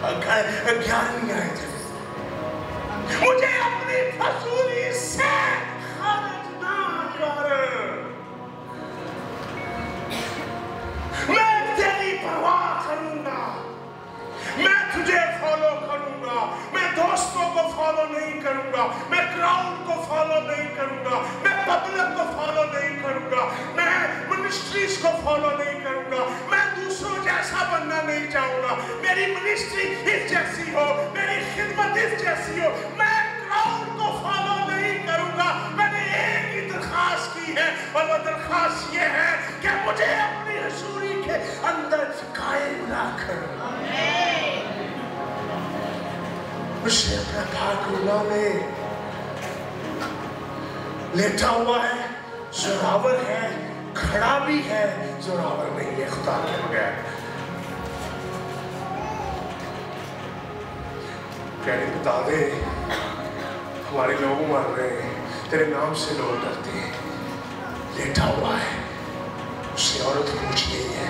11वीं आयत है, मुझे अपनी फजूली से खारिज ना कर, मैं तेरी परवाह करूंगा, मैं तुझे फॉलो करूंगा, मैं दोस्तों को फॉलो नहीं करूंगा, मैं क्राउड को फॉलो नहीं करूंगा, मैं पब्लिक को फॉलो नहीं करूंगा, मैं मिनिस्ट्रीज को फॉलो नहीं करूंगा, मैं दूसरों जैसा बनना नहीं चाहूंगा, मेरी मिनिस्ट्री इस जैसी हो, मेरी खिदमत इस जैसी हो, मैं क्राउड को फॉलो नहीं करूंगा। मैंने एक ही दरखास्त की है और वो दरखास्त ये है कि मुझे अपनी हजूरी के अंदर कायम रख। उसे अपना भाग गुना में लेटा हुआ है, जोरावर है, खड़ा भी है, जोरावर नहीं है खुदा के बगैर। कहने बता दे हमारे लोग मर रहे हैं, तेरे नाम से लोग डरते हैं। लेटा हुआ है, उससे औरत पूछ रही है,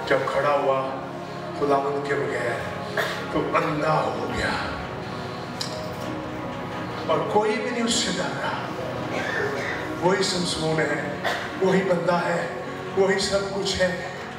जब खड़ा हुआ खुदावंद के बगैर तो अंधा हो गया और कोई भी नहीं उससे डर रहा। वही समसून है, वही बंदा है, वही सब कुछ है,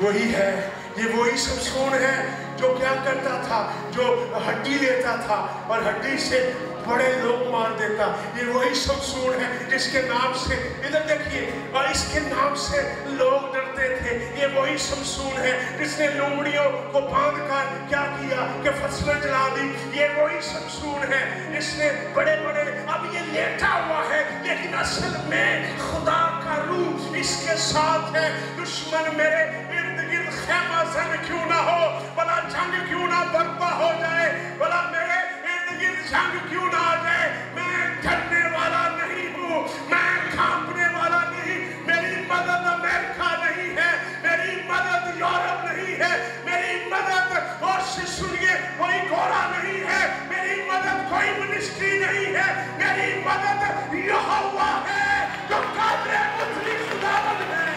वही है। ये वही समसून है जो क्या करता था, जो हड्डी लेता था और हड्डी से बड़े लोग मार देता। ये वही समसून है जिसके नाम से, इधर देखिए, और इसके नाम से लोग डरते थे। ये वही समसून है जिसने लोमड़ियों को बांध कर क्या किया कि फसलें जला दी। ये वही समसून है जिसने बड़े बड़े, अब ये लेटा हुआ है लेकिन असल में खुदा का रूह इसके साथ है। दुश्मन मेरे इर्द गिर्द खेमा सन क्यों ना हो, भला जंग क्यों ना बर्पा हो जाए, भला मेरे इर्द गिर्द जंग क्यों ना आ जाए, मैं डरने वाला नहीं हूँ, मैं कांपने वाला नहीं। मेरी मदद अमेरिका नहीं है, मेरी मदद यूरोप नहीं है, मेरी मदद और सुनिए कोई गोरा नहीं है, मेरी मदद कोई मिनिस्ट्री नहीं है, मेरी मदद यहोवा है जो कादर मुतली खुदावंद है।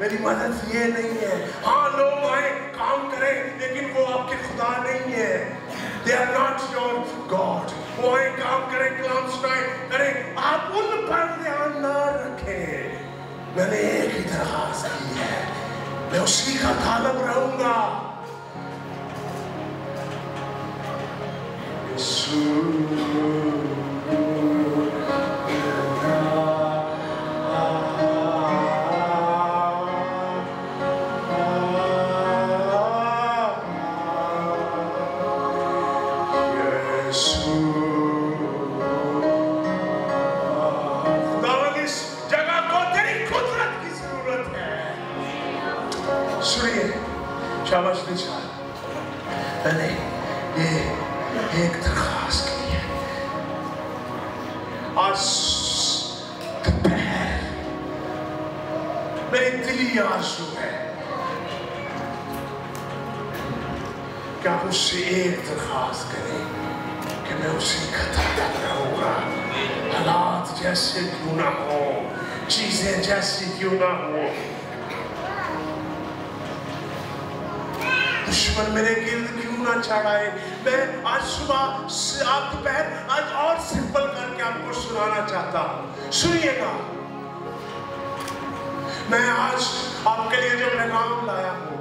मेरी मदद ये नहीं है, हाँ लोग आए काम करें लेकिन वो आपके खुदा नहीं है। They are not your God। वो आए काम करें, कलाम सुनाए करें, आप उन पर ध्यान ना रखें। मैंने एक ही दरखास्त की है, मैं उसी का तालब रहूंगा। शाबाश निशान, मैंने ये एक दरखास्त की है। आज दोपहर मेरी दिली आरज़ू है कि आप उससे एक दरखास्त करें कि मैं उसी का तालब रहूंगा। हालात जैसे क्यों ना हो, चीजें जैसी क्यों ना हो, दुश्मन मेरे गिर्द क्यों ना चढ़ाए। मैं आज सुबह आप दोपहर आज और सिंपल करके आपको सुनाना चाहता हूँ, सुनिएगा। मैं आज आपके लिए जो पैगाम लाया हूँ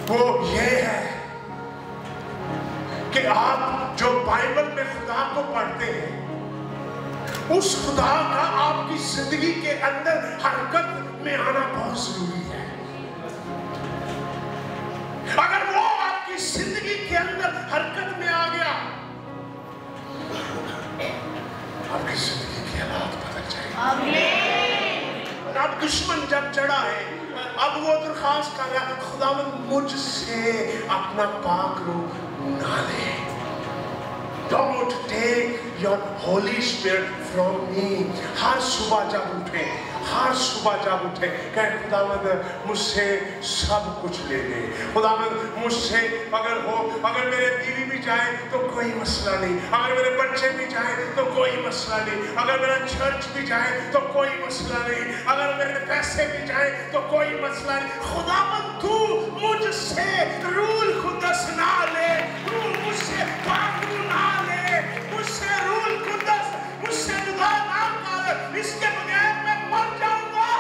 वो ये है कि आप जो बाइबल में खुदा को पढ़ते हैं, उस खुदा का आपकी जिंदगी के अंदर हरकत में आना बहुत जरूरी है। अगर वो आपकी जिंदगी के अंदर हरकत में आ गया, आपकी जिंदगी के हालात बदल जाएंगे। अब दुश्मन जब चढ़ा है, अब वो दरखास्त कर रहा है, खुदावंद मुझसे अपना पाक रूह ना ले, Don't take your Holy Spirit from me. हर सुबह जब उठे, हर सुबह जब उठे कहे खुदावंद मुझसे सब कुछ ले ले। खुदावंद मुझसे अगर मेरे बीवी भी जाए तो कोई मसला नहीं, अगर मेरे बच्चे भी जाए तो कोई मसला नहीं, अगर मेरा चर्च भी जाए तो कोई मसला नहीं, अगर मेरे पैसे भी जाए तो कोई मसला नहीं। खुदावंद तू मुझसे रूल खुदस ना ले, तू मुझसे कानून ना ले, मुझसे रूल खुदस मुझसे जुदा ना कर, इसके बगैर मैं मर जाऊंगा।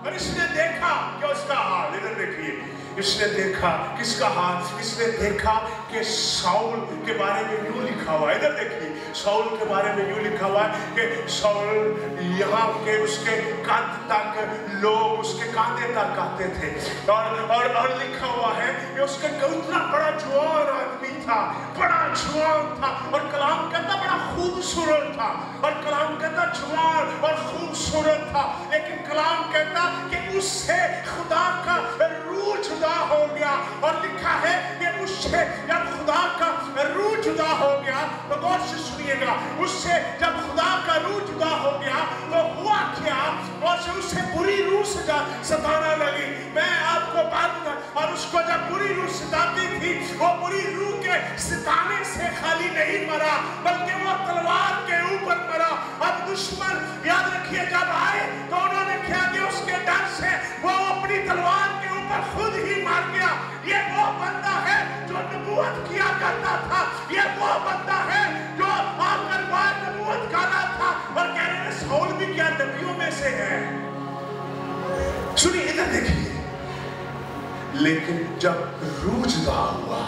और इसने देखा कि उसका हाल, इधर देखिए, इसने देखा किसका हाल? इसने देखा कि शाऊल के बारे में यूं लिखा हुआ है, इधर देखिए, शाऊल के बारे में यूं लिखा हुआ है कि शाऊल यहाँ के उसके कांध तक लोग उसके कांधे तक आते थे, और लिखा हुआ है कि उसके उतना बड़ा जवान आदमी था, बड़ा जवान था, और कलाम कहता बड़ा खूबसूरत था, और कलाम कहता जवान और खूबसूरत था, लेकिन कलाम कहता कि उससे खुदा का रूह जुदा हो गया। और लिखा है कि उससे जब खुदा का रूह जुदा हो गया, तो गौर से सुनिएगा, उससे जब खुदा का रूह जुदा हो गया तो हुआ क्या? और से उससे बुरी रूह सताना लगी। मैं आपको बात कर, और उसको जब बुरी रूह सताती थी, वो बुरी रूह के सताने से खाली नहीं मरा, बल्कि वो तलवार के ऊपर मरा। अब दुश्मन याद रखिए जब आए तो उन्होंने क्या किया? उसके डर से वो अपनी तलवार के ऊपर खुद ही मार गया। ये वो बंदा है जो नबूवत किया करता था, ये वो बंदा है जो आकर बार नबूवत करता था, और कह रहे हैं शाऊल भी क्या नबियों में से है। सुनिए इधर देखिए, लेकिन जब रूह जुदा हुआ,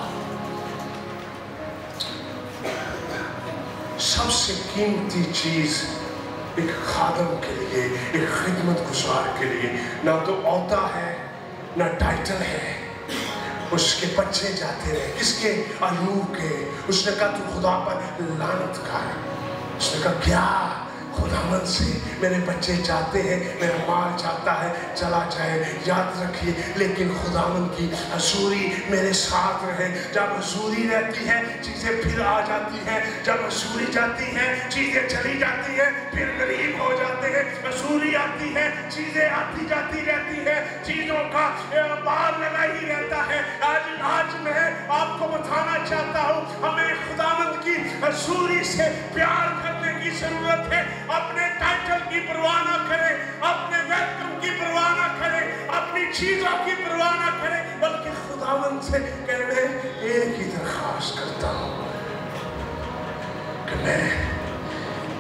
सबसे कीमती चीज एक खादम के लिए, एक खिदमत गुजार के लिए, ना तो औता है ना टाइटल है। उसके बच्चे जाते रहे, किसके? अय्यूब के। उसने कहा तू खुदा पर लानत कर। उसने कहा क्या? खुदावंद से मेरे बच्चे जाते हैं, मेरा माल जाता है, चला जाए, याद रखिए, लेकिन खुदावंद की हजूरी मेरे साथ रहे। जब हजूरी रहती है चीजें फिर आ जाती हैं, जब हजूरी जाती है चीजें चली जाती हैं, फिर गरीब हो जाते हैं। हजूरी आती है चीजें आती जाती रहती है, चीजों का बार लगा ही रहता है। आज मैं आपको बताना चाहता हूँ, हमें खुदावंद की हजूरी से प्यार करने की जरूरत है। अपने टाइटल की परवाह ना करें, अपने वेलकम की परवाह ना करें, अपनी चीजों की परवाह ना करें, बल्कि खुदावंद से कहने एक ही दरखास्त करता हूं कि मैं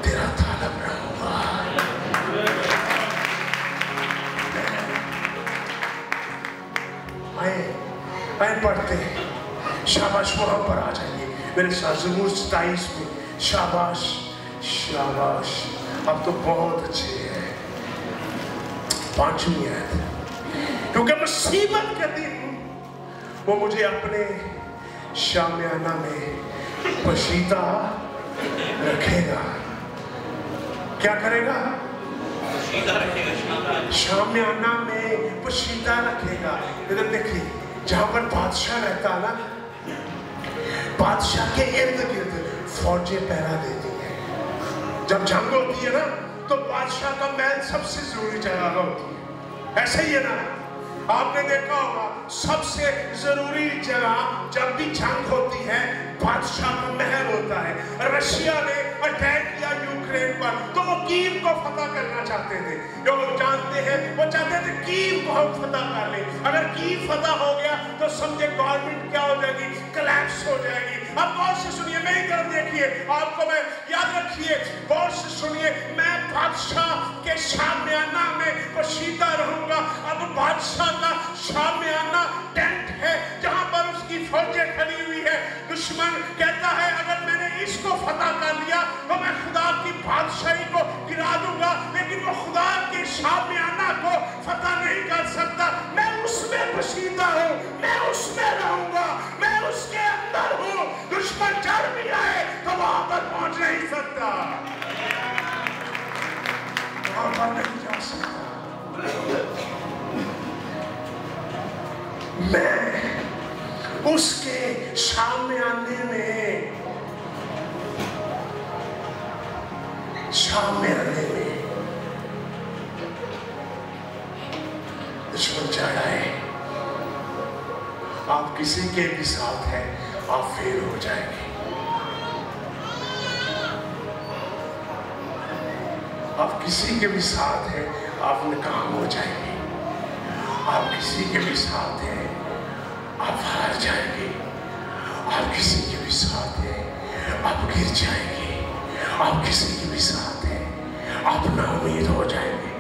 तेरा तालब रहूंगा। आए पढ़ते हैं, शाबाश, वहां पर आ जाइए मेरे साथ, ज़बूर 27 में। शाबाश शाबाश, अब तो बहुत अच्छे हैं। 5वीं आयत, क्योंकि मुसीबत के दिन वो मुझे अपने शामियाना में पशीदा रखेगा। क्या करेगा? शामियाना में पशीदा रखेगा। इधर देखिए, जहां पर बादशाह रहता है ना, बादशाह के इर्द गिर्द फौजें पहरा देती हैं। जब जंग होती है ना, तो बादशाह का महल सबसे जरूरी जगह होती है। ऐसे ही है ना, आपने देखा होगा सबसे जरूरी जगह जब भी जंग होती है, बादशाह का महल होता है। रशिया ने अटैक किया यूक्रेन पर, तो वो कीव को फतह करना चाहते थे। जो लोग जानते हैं, वो चाहते थे कीव को हम फतह कर लें। अगर कीव फतह हो गया तो समझे गवर्नमेंट क्या हो जाएगी? कोलैप्स हो जाएगी। अब गौर से सुनिए, मेरी तरफ देखिए, आपको मैं याद रखिए, गौर से सुनिए, मैं बादशाह के शामियाना में पशीदा रहूंगा। अब बादशाह का शामियाना टेंट है जहां पर उसकी फौजें खड़ी हुई है। दुश्मन कहता है अगर मैंने इसको फतह कर लिया तो मैं खुदा की बादशाही को गिरा दूंगा, लेकिन वो खुदा के शामियाना को फतह नहीं कर सकता। मैं उसमें पशीदा हूँ, मैं उसमें रहूंगा, मैं उसके अंदर हूँ। दुश्मन चढ़ भी आए तो वहां पर पहुंच नहीं सकता, वहां पर नहीं जा सकता। मैं उसके शामियाने में छाव में रहने में दुश्मन चाह रहा है। आप किसी के भी साथ हैं, आप फेल हो जाएंगे। आप किसी के भी साथ हैं, आप नाकाम हो जाएंगे। आप किसी के भी साथ हैं, आप हार जाएंगे। आप किसी के भी साथ हैं, आप गिर जाएंगे। आप किसी के भी साथ हैं, आप नाउम्मीद हो जाएंगे।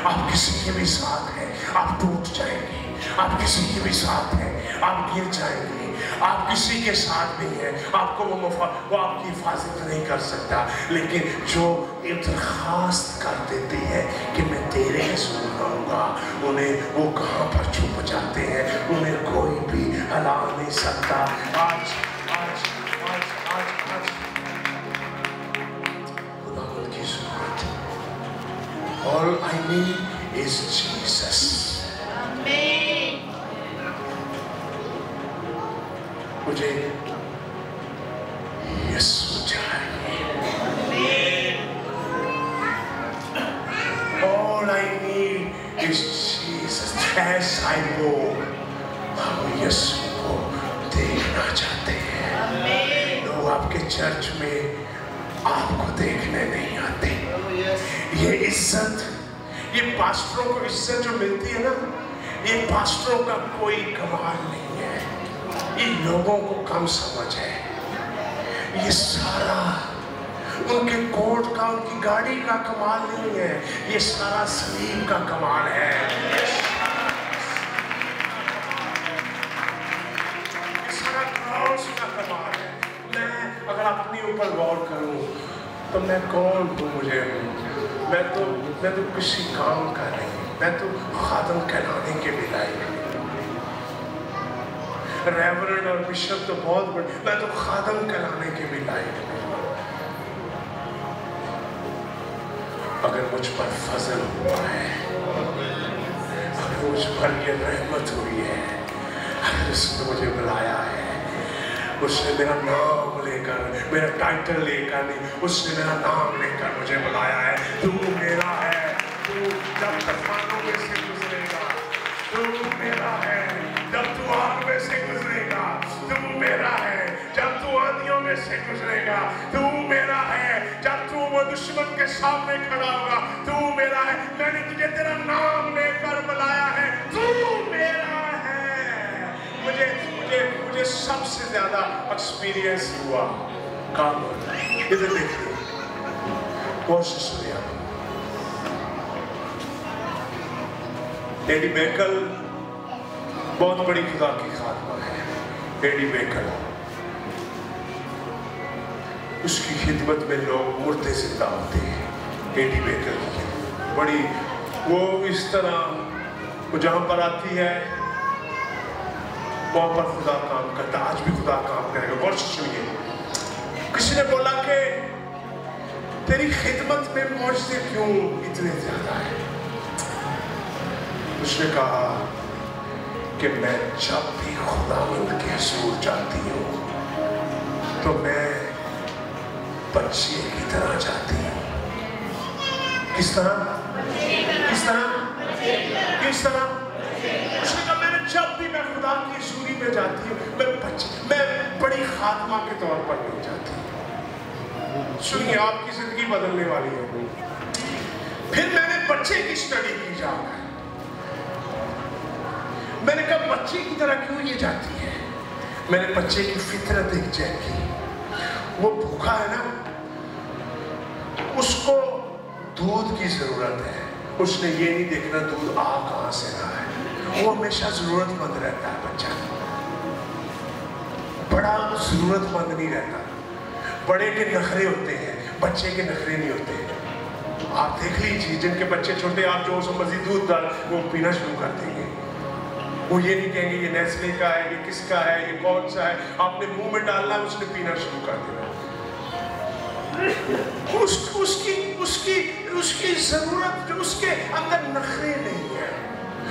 आप किसी के भी साथ हैं, आप टूट जाएंगे। आप किसी के भी साथ हैं, आप गिर जाएंगे। आप किसी के साथ नहीं है, आपको वो आपकी हिफाजत नहीं कर सकता। लेकिन जो दरखास्त कर देते हैं कि मैं तेरे रसूल रहूंगा, उन्हें वो कहाँ पर छुप जाते हैं, उन्हें कोई भी हिला नहीं सकता। आज आज आज आज आज खुदावंद की ज़रूरत। All I need is Jesus. मुझे यीशु चाहिए। All I need is Jesus. As I go, हम यीशु को देखना चाहते हैं। लोग आपके चर्च में आपको देखने नहीं आते। ये इज्जत, ये पास्टरों को इज्जत जो मिलती है ना, ये पास्टरों का कोई कमाल नहीं है। ये लोगों को कम समझ है। ये सारा उनके कोर्ट का, उनकी गाड़ी का कमाल नहीं है, ये सारा सलीम का कमाल है। ये सारा क्रॉस का कमाल है। मैं अगर अपने ऊपर गौर करूं तो मैं कौन हूँ? मैं तो किसी काम का नहीं, मैं तो खादम कहलाने के भी लायक नहीं। रेवरेंड और बिशप तो बहुत बड़े, मैं तो खादम कहलाने के भी लायक नहीं। अगर मुझ पर फजल हुआ है, अगर मुझ पर ये रहमत हुई है, अगर उसने मुझे बुलाया है, उसने मेरा नाम लेकर, मेरा टाइटल लेकर नहीं, उसने मेरा नाम लेकर मुझे बुलाया है। तू मेरा है, तू जब तूफानों में से गुजरेगा, तू मेरा है। जब तू आग में से गुजरेगा, तू मेरा है। जब तू आंधियों में से गुजरेगा, तू मेरा है। जब तू वो दुश्मन के सामने खड़ा होगा, तू मेरा है। मैंने तुझे तेरा नाम लेकर बुलाया है, तू मेरा है। मुझे सबसे ज्यादा एक्सपीरियंस हुआ काम। इधर देखिए, कोशिश सुनिए। एडी बेकल बहुत बड़ी खुदा की खादमा है। एडी बेकल, उसकी खिदमत में लोग मुर्दे जिंदा होते हैं। एडी बेकल की बड़ी, वो इस तरह वो जहां पर आती है वहां पर खुदा काम करता। आज भी खुदा काम करेगा। गौर से सुनिए। किसी ने बोला कि तेरी खिदमत में मुझसे क्यों इतने ज्यादा है? उसने कहा कि मैं जब भी खुदावंद के हुजूर जाती हूँ तो मैं बच्चे की तरह जाती हूँ। किस तरह? किस तरह? किस तरह? उसने कहा मैंने जब भी मैं खुदा की हजूरी में जाती हूँ, मैं बड़ी खात्मा के तौर पर नहीं जाती। सुनिए, आपकी जिंदगी बदलने वाली है। फिर मैंने बच्चे की स्टडी की जाकर, मैंने कहा बच्चे की तरह क्यों ये जाती है? मैंने बच्चे की फितरत एक चेक की। वो भूखा है ना, उसको दूध की जरूरत है। उसने ये नहीं देखना दूध आ कहां से रहा है। वो हमेशा जरूरतमंद रहता है। बच्चा बड़ा जरूरतमंद नहीं रहता। बड़े के नखरे होते हैं, बच्चे के नखरे नहीं होते। आप देख लीजिए, जिनके बच्चे छोटे, आप जो उसको मजीद दूध डाल वो पीना शुरू कर देंगे। वो ये नहीं कहेंगे ये नेस्ले का है, ये किसका है, ये कौन सा है। आपने मुंह में डालना, उसने पीना शुरू कर देना। उसकी जरूरत, जो उसके अंदर नखरे नहीं है।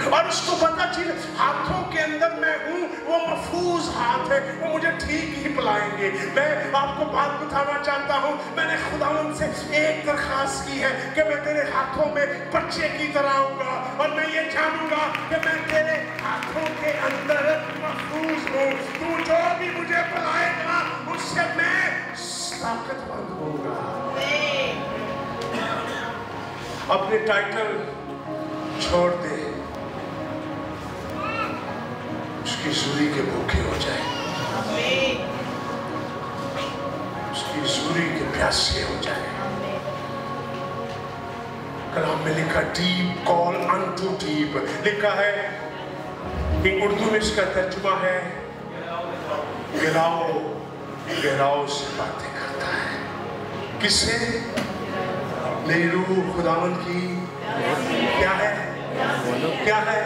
और और उसको पता चले हाथों के अंदर मैं हूँ, वो महफूज हाथ है, वो मुझे ठीक ही पिलाएंगे। मैं आपको बात बताना चाहता हूँ, मैंने खुदावंद से एक दरखास्त की है कि मैं तेरे हाथों में बच्चे की तरह आऊंगा और मैं ये जानूंगा कि मैं तेरे हाथों के अंदर महफूज हूँ। तू जो भी मुझे पिलाएगा उससे मैं ताकतवर होऊंगा। अपने टाइटल छोड़ दे, उसकी सूरी के भूखे हो जाए, उसकी सूरी के प्यासे हो जाए। कलाम में लिखा डीप कॉल अनटू डीप, लिखा है कि उर्दू में इसका तर्जुमा है गिराओ गिराओ से बातें करता है। किससे? मेरी रूह खुदावंद की क्या है? क्या है?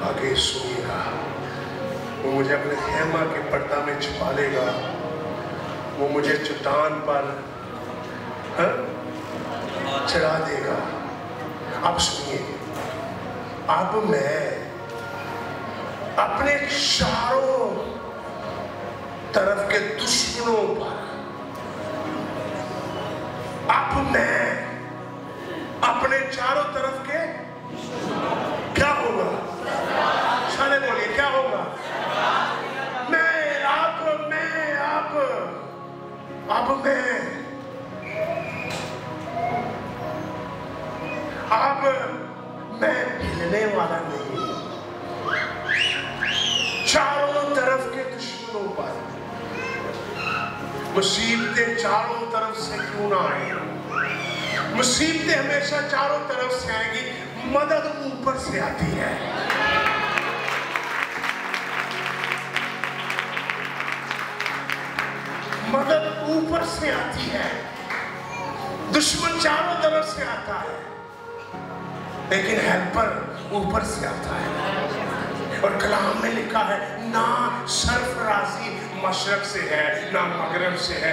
आगे सुनिएगा। वो मुझे अपने खेमा के पर्दा में छुपा लेगा, वो मुझे चट्टान पर चढ़ा देगा। अब सुनिए, अब मैं अपने चारों तरफ के दुश्मनों पर, अब मैं अपने चारों तरफ के क्या होगा? सारे बोलिए क्या होगा? अब मैं हिलने वाला नहीं। चारों तरफ के दुश्मनों पर मुसीबतें चारों तरफ से क्यों ना आए, मुसीबतें हमेशा चारों तरफ से आएगी, मदद ऊपर से आती है। मदद ऊपर से आती है। दुश्मन चारों तरफ से आता है, लेकिन हेल्पर ऊपर से आता है। और कलाम में लिखा है ना सरफराजी मशरक से है, ना मगरब से है,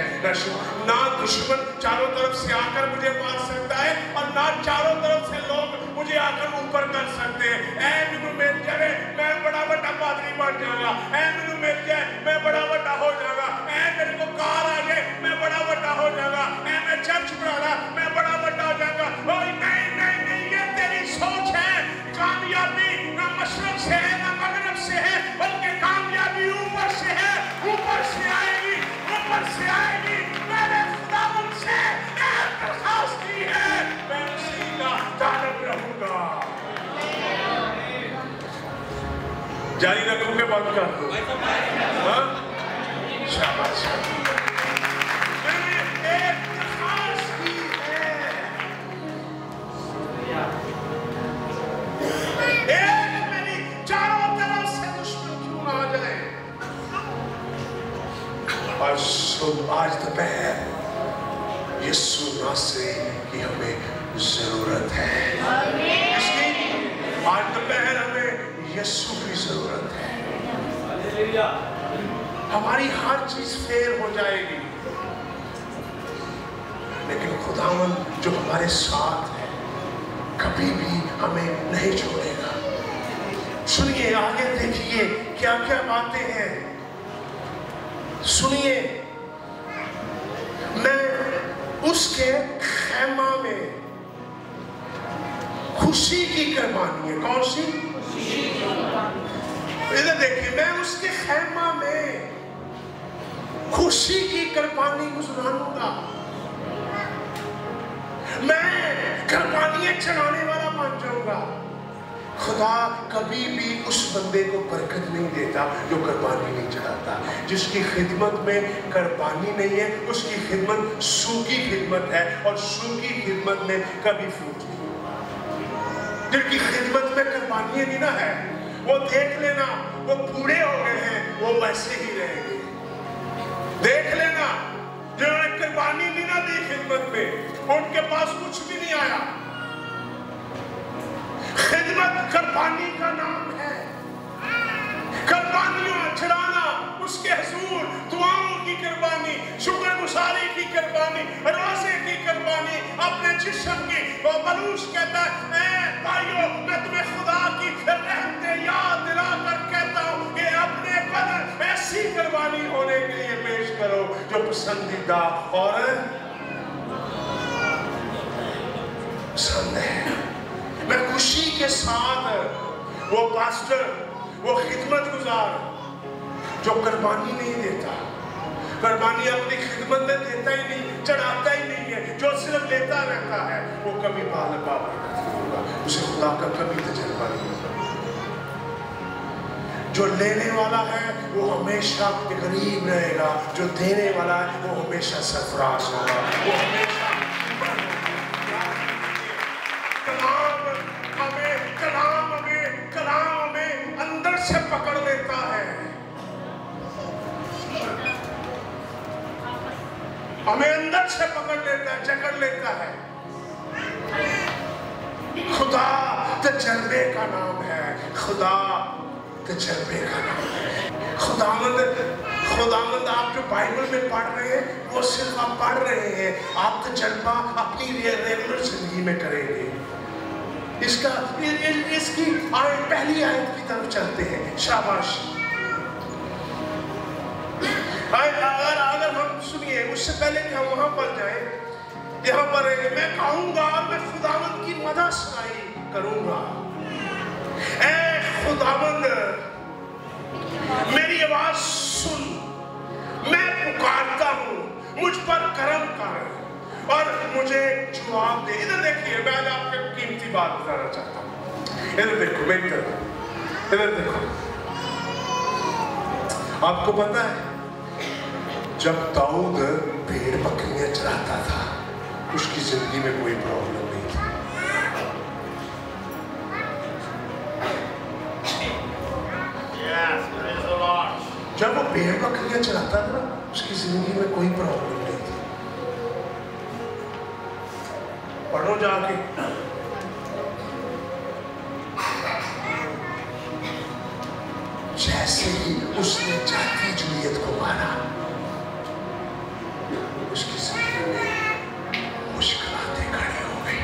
ना दुश्मन चारों तरफ से आकर मुझे मार सकता है, और ना चारों तरफ से लोग मुझे आकर ऊपर कर सकते हैं। ऐ मैनू मिल जाए मैं बड़ा बड़ा पादरी बन जाऊंगा, ऐ मैनू मिल जाए मैं बड़ा बड़ा हो जाऊंगा, ऐ मेरे को कार आ जाए मैं बड़ा बड़ा हो जाऊंगा, ऐ मैं चर्च बनाना मैं बड़ा बड़ा हो जाऊंगा। नहीं नहीं नहीं, ये तेरी सोच है। कामयाबी ना मशरक से है ना मगरब से है, बल्कि कामयाबी ऊपर से है, ऊपर से आएगी, ऊपर से आएगी। मैंने खुदावंद से एक दरखास्त की है, मैं उसी का तालब रहूंगा। जारी रखोगे बात कर दो। शाबाश। मैंने एक दरखास्त की है, एक मेरी चारों तरफ से दुश्मन क्यों ना आ जाए। आज दोपहर यीशु नासरी की हमें जरूरत है। इसकी आज दोपहर हमें यीशु की जरूरत है। हमारी हर चीज फेल हो जाएगी, लेकिन खुदावंद जो हमारे साथ है कभी भी हमें नहीं छोड़ेगा। सुनिए, आगे देखिए क्या क्या बातें हैं। सुनिए, मैं उसके खेमा में खुशी की कुर्बानी है। कौन सी? इधर देखिए, मैं उसके खेमा में खुशी की कुर्बानी गुजराऊंगा। मैं कुर्बानियां चढ़ाने वाला बन जाऊंगा। खुदा कभी भी उस बंदे को बरकत नहीं देता जो कुर्बानी नहीं चढ़ाता। जिसकी खिदमत में कुर्बानी नहीं है, उसकी खिदमत सूखी खिदमत है, और सूखी खिदमत में कभी फ्रूट नहीं। जिनकी खिदमत में कुर्बानी नहीं ना है, वो देख लेना वो बूढ़े हो गए हैं, वो वैसे ही रहेंगे। देख लेना जिन्होंने कुर्बानी नहीं ना दी खिदमत में, उनके पास कुछ भी नहीं आया। खिदमत कुर्बानी का नाम है। कुर्बानियां चढ़ाना उसके हुजूर, दुआओं की कुर्बानी, शुक्रगुजार जिस्म की। वो बलूश कहता है भाइयों मैं तुम्हें खुदा की रहमतें याद दिला कर कहता हूँ कि अपने बदन ऐसी कुर्बानी होने के लिए पेश करो जो पसंदीदा और पसंद है। मैं खुशी के साथ वो पास्टर, वो खिदमत गुजार जो कुर्बानी नहीं देता, कुर्बानी अपनी खिदमत में देता ही नहीं, चढ़ाता ही नहीं है, जो सिर्फ लेता रहता है, वो कभी बालबा नहीं होगा, उसे खुदा का कभी तजर्बा नहीं होगा। जो लेने वाला है वो हमेशा गरीब रहेगा, जो देने वाला है वो हमेशा सरफराज होगा, वो हमेशा कलाम हमें अंदर से पकड़ लेता है, हमें अंदर से पकड़ लेता है, जकड़ लेता है। खुदा तजर्बे का नाम है, खुदा तजर्बे का नाम है। खुदावंद आप जो बाइबल में पढ़ रहे हैं वो सिर्फ आप पढ़ रहे हैं, आप तजर्बा अपनी रेगुलर जिंदगी में करेंगे। इसकी पहली आयत की तरफ चलते हैं। शाबाश। अगर हम सुनिए, उससे पहले कि हम वहां पर जाएं, यहाँ पर मैं कहूंगा मैं खुदावंद की मदद सुनाई करूंगा। ऐ खुदावंद मेरी आवाज सुन, मैं पुकारता हूँ, मुझ पर करम कर और मुझे जवाब दे। इधर देखिए, मैं आज आपको कीमती बात बताना चाहता हूँ। इधर देखो, मेरी तरफ इधर देखो। आपको पता है जब दाऊद भेड़ बकरियां चराता था उसकी जिंदगी में कोई प्रॉब्लम नहीं थी। जब वो भेड़ बकरियां चराता था उसकी जिंदगी में कोई प्रॉब्लम नहीं थी। पढ़ो जाके, जैसे ही उसने जाती जूलियत को मारा उसकी जिंदगी में मुश्किलातें खड़ी हो गई।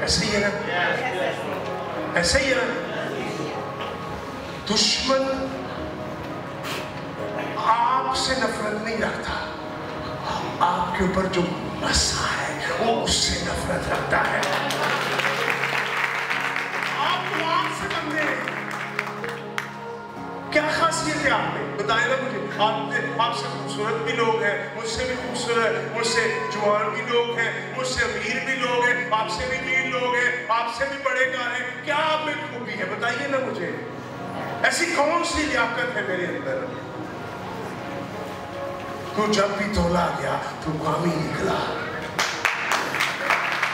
ऐसे ही है ना, ऐसे ही है ना। दुश्मन आपसे नफरत नहीं रखता, आपके ऊपर जो मसा है वो उससे नफरत रखता है। आप तो आपसे बंधे हैं, क्या खासियत है आप में बताए ना मुझे। आपसे खूबसूरत भी लोग हैं, मुझसे भी खूबसूरत, मुझसे जवान भी लोग हैं, मुझसे अमीर भी लोग हैं, आपसे भी अमीर लोग हैं, आपसे भी बड़े का है। क्या आप में खूबी है बताइए ना मुझे। ऐसी कौन सी लियाकत है मेरे अंदर? तू जब भी तोला गया तू कामी निकला,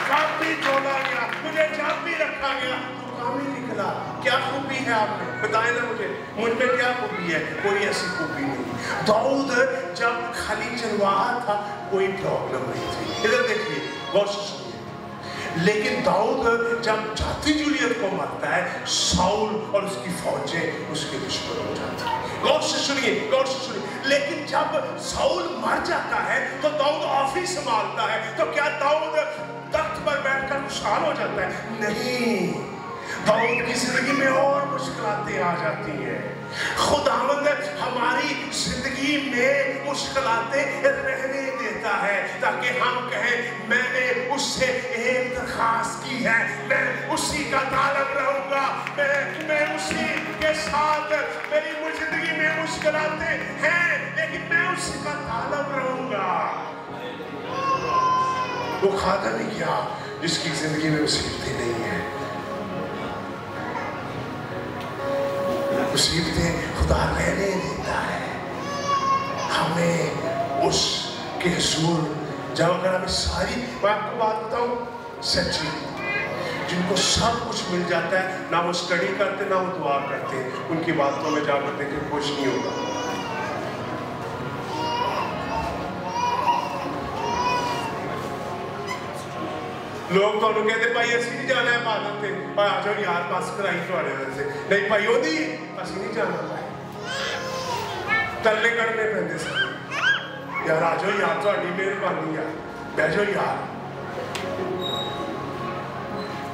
जब भी तोला गया मुझे, जब भी रखा गया तू कामी निकला। क्या खूबी है आप में बताए ना मुझे, मुझ में क्या खूबी है? कोई ऐसी खूबी नहीं। दाऊद जब खाली चलवाहा था कोई प्रॉब्लम नहीं थी। इधर देखिए, गौर से सुनिए। लेकिन दाऊद जब जाती जूलियत को मारता है, साउल और उसकी फौजें उसके दुश्मन हो जाती है। गौर से सुनिए, गौर से सुनिए। लेकिन जब साउल मर जाता है तो दाऊद ऑफिस संभालता है, तो क्या दाऊद तख्त पर बैठकर खुशहाल हो जाता है? नहीं, दाऊद की जिंदगी में और मुश्किलातें आ जाती हैं। खुदावंद हमारी जिंदगी में मुश्किलातें रहने देता है ताकि हम कहें मैंने उससे एक दरखास्त की है, मैं उसी का तालब रहूंगा, मैं उसी के साथ, मेरी जिंदगी में मुश्किलातें हैं लेकिन मैं उसी का तालब रहूंगा। वो खाता नहीं क्या जिसकी जिंदगी में मुसीबतें नहीं है। मुसीबतें खुदा रहने देता है हमें उसके हुजूर। जब अगर हमें सारी, मैं आपको बात बताऊं सच्ची, जिनको सब कुछ मिल जाता है ना वो स्टडी करते ना वो दुआ करते, उनकी बातों में जाकर देखे कुछ नहीं होगा। लोग तो कहते भाई असं नहीं जाना है इबादत से, आ जाओ यार बस कराई थोड़े से, नहीं भाई ओदी असं नहीं जाना भाई, तरले करने पैंदे सन यार, आ जाओ यार थोड़ी मेहरबानी यार, बह जाओ यार।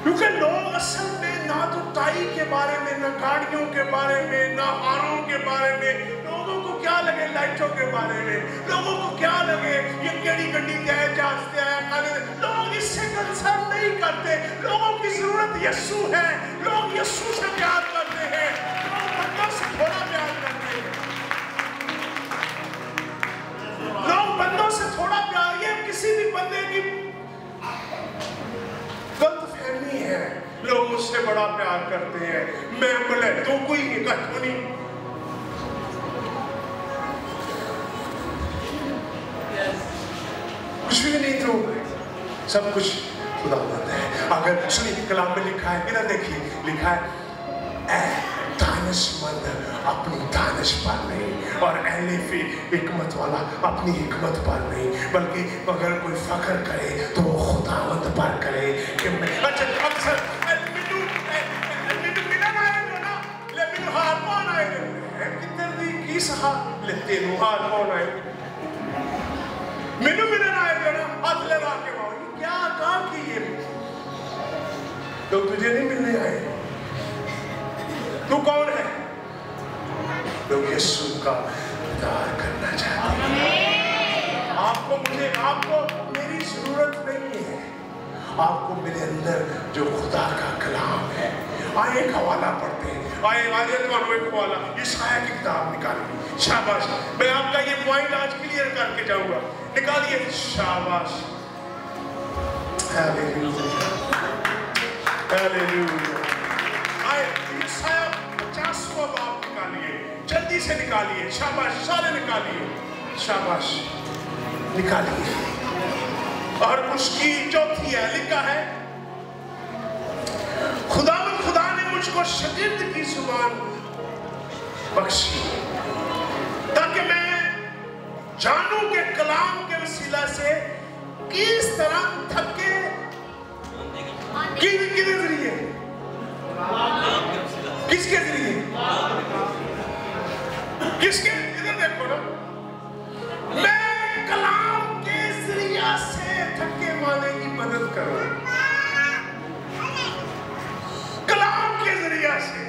क्योंकि लोग असल में ना तो टाई के बारे में, ना गाड़ियों के बारे में, ना हारों के बारे में, लोगों को क्या लगे लाइटों के बारे में, लोगों को क्या लगे ये केड़ी गड्डी जाए जाते आया खाने, लोग इससे कंसर्न नहीं करते। लोगों की जरूरत यीशु है, लोग यीशु से प्यार करते हैं, लोग बंदों से थोड़ा प्यार करते हैं, लोग बंदों से थोड़ा प्यार, ये किसी भी बंदे की गलतफहमी है, लोग उससे बड़ा प्यार करते हैं। मैं बोले तो कोई इकट्ठा नहीं, कुछ भी नहीं, तो सब कुछ खुदावंद है। अगर सुनिए कलाम में लिखा है, इधर देखिए लिखा है दानिशमंद अपनी दानिश पर नहीं, और एलिफी हिकमत वाला अपनी हिकमत पर नहीं, बल्कि अगर कोई फख्र करे तो वो खुदावंद पर करे कि मैं अच्छा अक्सर हारमोन आए किधर दी की सहा लेते नु हारमोन आए मेनू मिलन आए थे ना, हाथ लगा के वो क्या काम की ये तो तुझे नहीं मिलने आए, तू कौन है? लोग यीशु का दीदार करना चाहते हैं। आपको मुझे, आपको मेरी जरूरत नहीं है, आपको मेरे अंदर जो खुदा का कलाम है। आए एक हवाला पढ़ते हैं, आए एक हवाला यशायाह की किताब निकालिए। शाबाश, मैं आपका ये पॉइंट आज क्लियर करके जाऊंगा, निकालिए। शाबाश, हालेलुया हालेलुया। आए यशायाह 50वां बाब निकालिए, जल्दी से निकालिए। शाबाश, सारे निकालिए, शाबाश निकालिए। और उसकी चौथी है, लिखा है खुदा ने मुझको शागिर्द की जुबान बख्शी ताकि मैं जानूं कि कलाम के वसीला से किस तरह थके किसके जरिए, किसके जरिए, किसके, इधर देखो ना, मैं कलाम के जरिया से थके माने की मदद करूं, कलाम के जरिया से।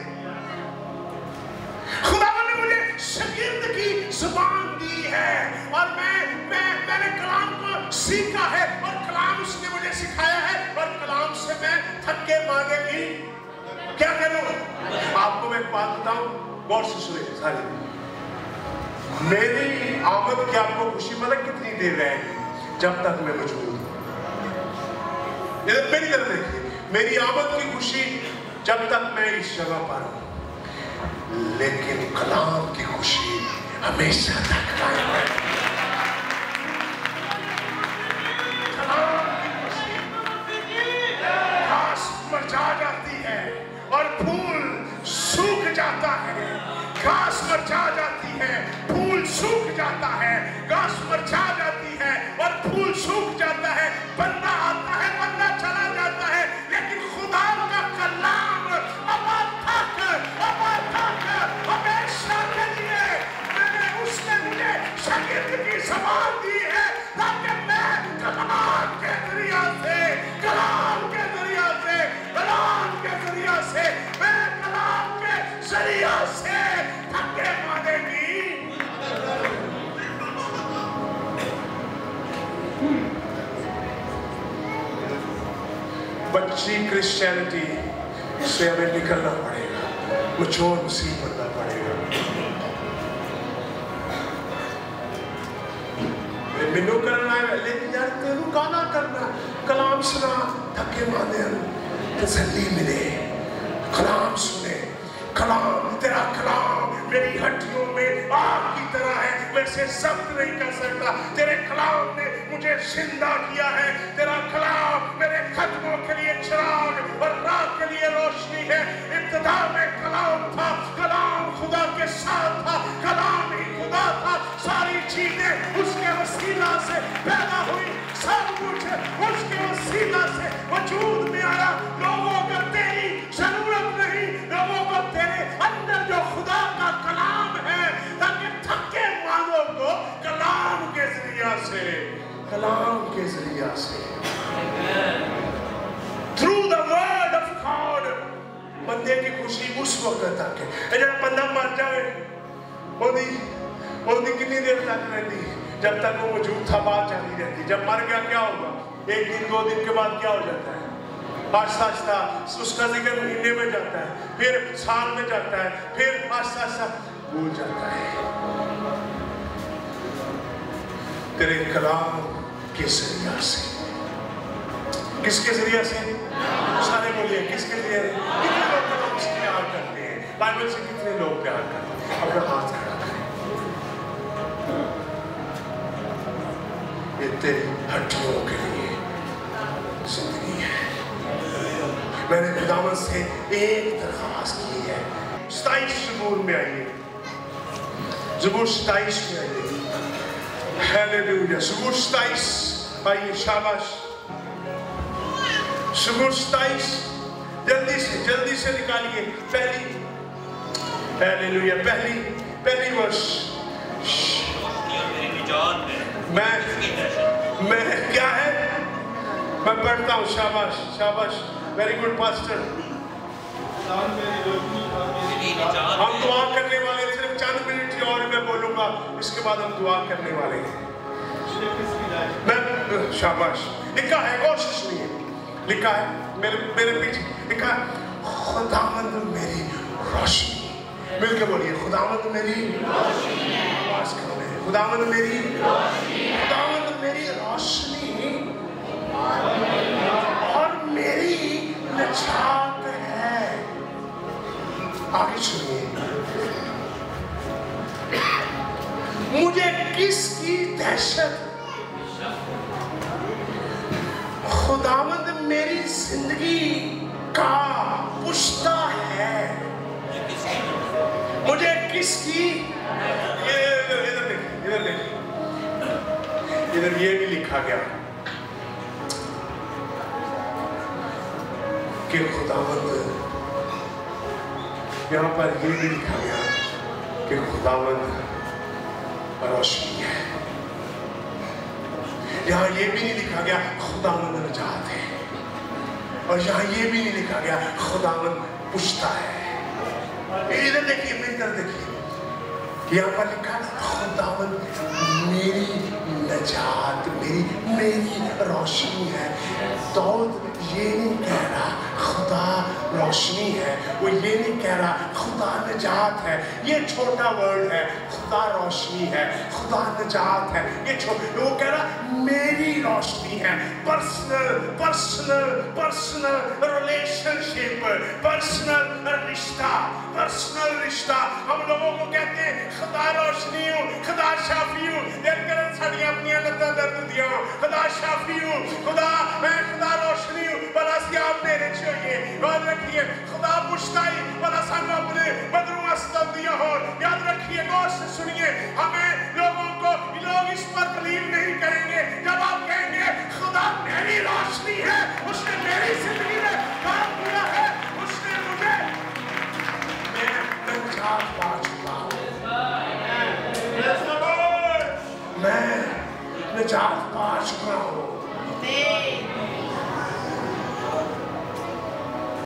खुदा ने मुझे शागिर्द की जुबान दी है, और मैंने कलाम को सीखा है, और कलाम उसने मुझे सिखाया है, और कलाम से मैं थके माने की क्या करूं? आपको मैं एक बात बताऊं, गौर से सुनिए सारे। मेरी आमद की आपको खुशी पता कितनी देर रहेगी? जब तक मैं मौजूद हूं। मेरी तरफ देखिए, मेरी आमद की खुशी जब तक मैं इस जगह पर हूं, लेकिन कलाम की खुशी हमेशा तक कायम है। कलाम की खुशी घास मरझा जाती है और फूल सूख जाता है, घास मरझा जाती है, फूल सूख जाता है, घास मरझा जाती है और फूल सूख जाता है, बंदा आता है, बंदा चला जाता है, लेकिन खुदा का कलाम हमेशा के लिए, उसने मुझे शागिर्द की जुबान दी है ताकि मैं कलाम के जरिया से, कलाम के जरिया से, कलाम के जरिया से, मैं कलाम के जरिया से थके माने की बच्ची क्रिश्चियनिटी से हमें निकलना पड़ेगा, मचोर मसीह बनना पड़ेगा। मैनू करना है, लेकिन यार तेनू गाना करना, कलाम सुना, थके माने तसल्ली मिले, कलाम सुने, कलाम, तेरा कलाम मेरी हड्डियों में आग की तरह है, वैसे जब्त नहीं कर सकता। तेरे कलाम ने मुझे जिंदा किया है, तेरा कलाम मेरे कदमों के लिए चिराग और राह के लिए रोशनी है। इब्तिदा में कलाम था, कलाम खुदा के साथ था, कलाम ही खुदा था, सारी चीजें उसके वसीला से पैदा हुई, सब कुछ उसके वसीला से वजूद में आया। लोगों को तेरी जरूरत नहीं, लोगों को तेरे अंदर जो खुदा का कलाम है, ताकि थके मानों को कलाम के जरिया से कलाम के जरिया से, through the word of God. बंदे की खुशी उस वक्त तक है जब बंदा मर जाए, ओदी कितनी देर तक रहती, जब तक वो मौजूद था बात जारी रहती। जब मर गया क्या होगा, एक दिन 2 दिन के बाद क्या हो जाता है, आस्ता आस्ता उसका जिक्र महीने में जाता है, फिर साल में जाता है, फिर आस्ता आस्ता भूल जाता है। तेरे कलाम के जरिया से, किसके जरिया से? सारे बोलिए किसके जरिया? कितने लोग उससे प्यार करते हैं, बाइबल से कितने लोग प्यार करते हैं? अपना हाथ खड़ा करें। ये तेरी हड्डियों के लिए जिंदगी है। मैंने खुदावंद से एक दरखास्त की है, 27 ज़बूर में आइए, ज़बूर 27 में आइए। हालेलुया। ज़बूर 27 आइए, शाबाश। ज़बूर 27 जल्दी से निकालिए। हालेलुया, पहली वर्ष। मैं क्या है, मैं पढ़ता हूँ। शाबाश शाबाश, वेरी गुड पास्टर। हम दुआ करने वाले, सिर्फ चंद मिनट और मैं बोलूंगा, इसके बाद हम दुआ करने वाले हैं। मैं शाबाश, लिखा है, कोशिश नहीं है, लिखा है मेरे पीछे लिखा है, खुदावंद मेरी रोशनी। मिलकर बोलिए, खुदावंद मेरी रोशनी। आवाज करो, खुदावंद मेरी रोशनी, खुदावंद मेरी रोशनी और मेरी निजात है। आगे सुनिए, मुझे किसकी दहशत, खुदावंद मेरी जिंदगी का पुश्ता है। मुझे किसकी, इधर ये भी लिखा गया कि खुदावंद, यहाँ पर ये भी लिखा गया कि खुदावंद रोशनी है। यहाँ ये भी नहीं लिखा गया खुदावंद निजात है, और यहाँ ये भी नहीं लिखा गया खुदावंद पुश्ता है। इधर देखिए, इधर देखिए, यहाँ पर लिखा खुदावंद मेरी निजात, मेरी रोशनी है। दाऊद ये नहीं कह रहा खुदा रोशनी है, वो ये नहीं कह रहा खुदा निजात है। ये छोटा वर्ड है, खुदा रोशनी है, खुदा निजात है, ये वो कह रहा मेरी रोशनी है। पर्सनल रिलेशनशिप, पर्सनल रिश्ता। हम लोगों को कहते हैं खुदा रोशनी हूँ, खुदा शाफी हूँ, लेकिन साड़ियाँ अपनी लत्ता दर्द दिया, खुदा शाफी हूँ, खुदा मैं खुदा रोशनी हूँ, भला सी आप मेरे चाहिए। याद रखिए, खुदा पुश्ताई भला सानू अपने बदरू अस्तर दिया हो। याद रखिए, गौर से सुनिए, हमें लोगों को, लोग इस पर बिलीव नहीं करेंगे जब आप कहेंगे खुदा मेरी रोशनी है, उसने मेरी जिंदगी में काम किया है, उसने मुझे निजात पा चुका हूँ, मैं निजात पा चुका हूँ।